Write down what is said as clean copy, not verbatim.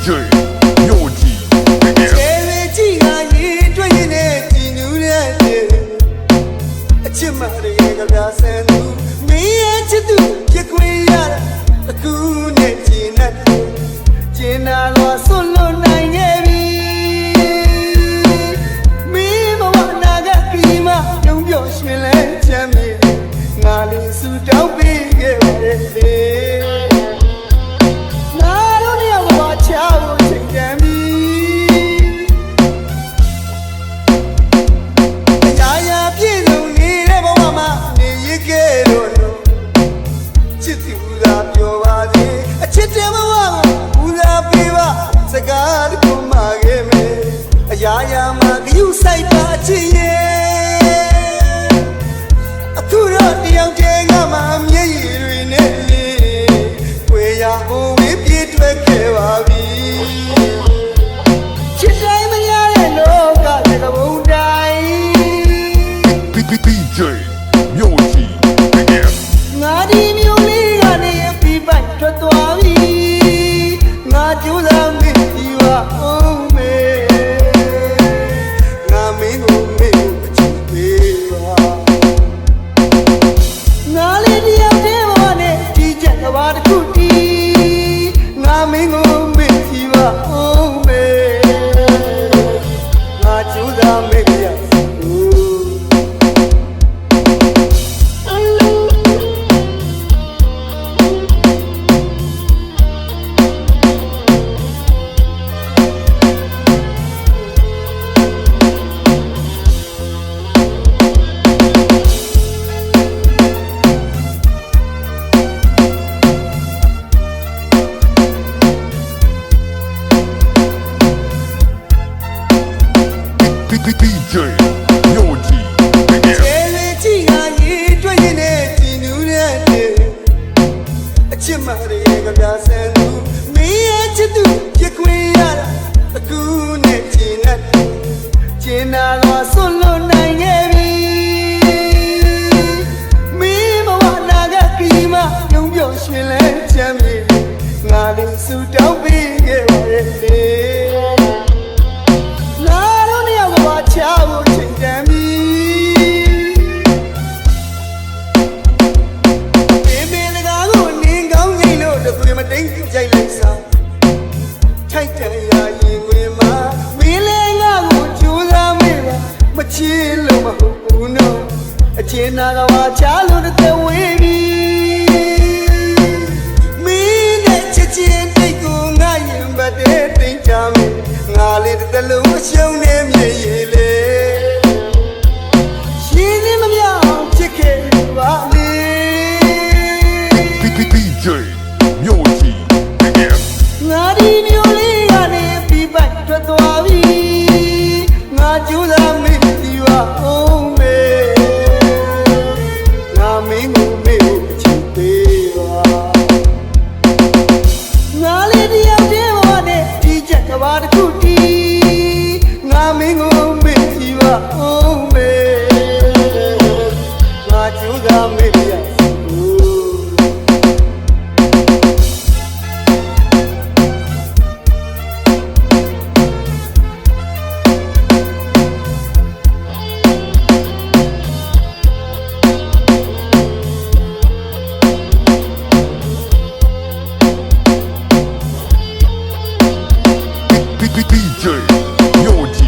Yoji. ချစ်မရဲ့ကပြဆန်းသူမင်းရဲ့ချစ်သူပြခွေရတာအခုနဲ့ကျင်နဲ့ကျင်နာတော့ဆွလွတ်နိုင်ခဲ့ပြီမင်းဘဝနာကကြီးမပြုံးပြောရွှင်လဲချမ်းမြေငါလေးဆူတောင်းပေးခဲ့ပါရဲ့ငါတို့တယောက်ဘာချာဖို့ချိန်တန်ပြီရာမှာဂယုဆိုင်ပါချစ်ရဲ့အခုတော့တယောက်တည်းကမှမျက်ရည်တွေနဲ့တွေ့ရဖို့ဝေးပြေးထွက်ခဲ့ပါပြီချစ်တိုင်းမရတဲ့လောကတဲ့ဘုံတိုင်း DJ Yoji. ငါဒီမျိုးလေးကနေပြီးပိုက်ထွက်သွားပြီငါကြိုးစားမိဒီပါအောင်မေDJ Yoji. ချစ်မရဲ့ကပြဆန်းသူမင်းရဲ့ချစ်သူပြခွေရတာအခုနဲ့ကျင်နဲ့ကျင်နာတော့ဆွလွတ်နိုင်ခဲ့ပြီမင်းဘဝနာကကြီးမပြုံးပြောရွှင်လဲချမ်းမြေငါလေးဆူတောင်းပေးခဲ့ပါရဲ့ငါတို့တယောက်ကဘာချာဖို့ချိန်တန်ပြီမတိတ်ကြိုက်လိုက်စားထိုက်တယ်ရာရင်ဝင်မှာမင်းလည်းငါ့ကိုကြိုးစားမိပါမချစ်လို့မဟုတ်ဘူးနော်အချင်းနာကဘာချလို့တဲ့ဝေးပြီမင်းနဲ့ချစ်ချင်းတိတ်ကိုငါရင်ပတ်တဲ့တိတ်ချမယ်ငါလေးတစ်လုံးအရှုံးနဲ့မြေရည်လေရှင်းနေမမြောင်ချစ်ခဲ့ပါလေ DJ Yoji. ငါဒီမျိုးလေးကနေပြီးပိုက်ထွက်သွားပြီငါကြိုးစားမိဒီပါအောင်မေငါမင်းကိုမေ့ဖို့ချစ်ပေးပါငါလေးတယောက်တည်းဘောနဲ့ဒီချက်ကဘာတစ်ခုတီးငါမင်းကိုမေ့ဒီပါအောင်မေငါကြိုးစားမိရDJ Yoji.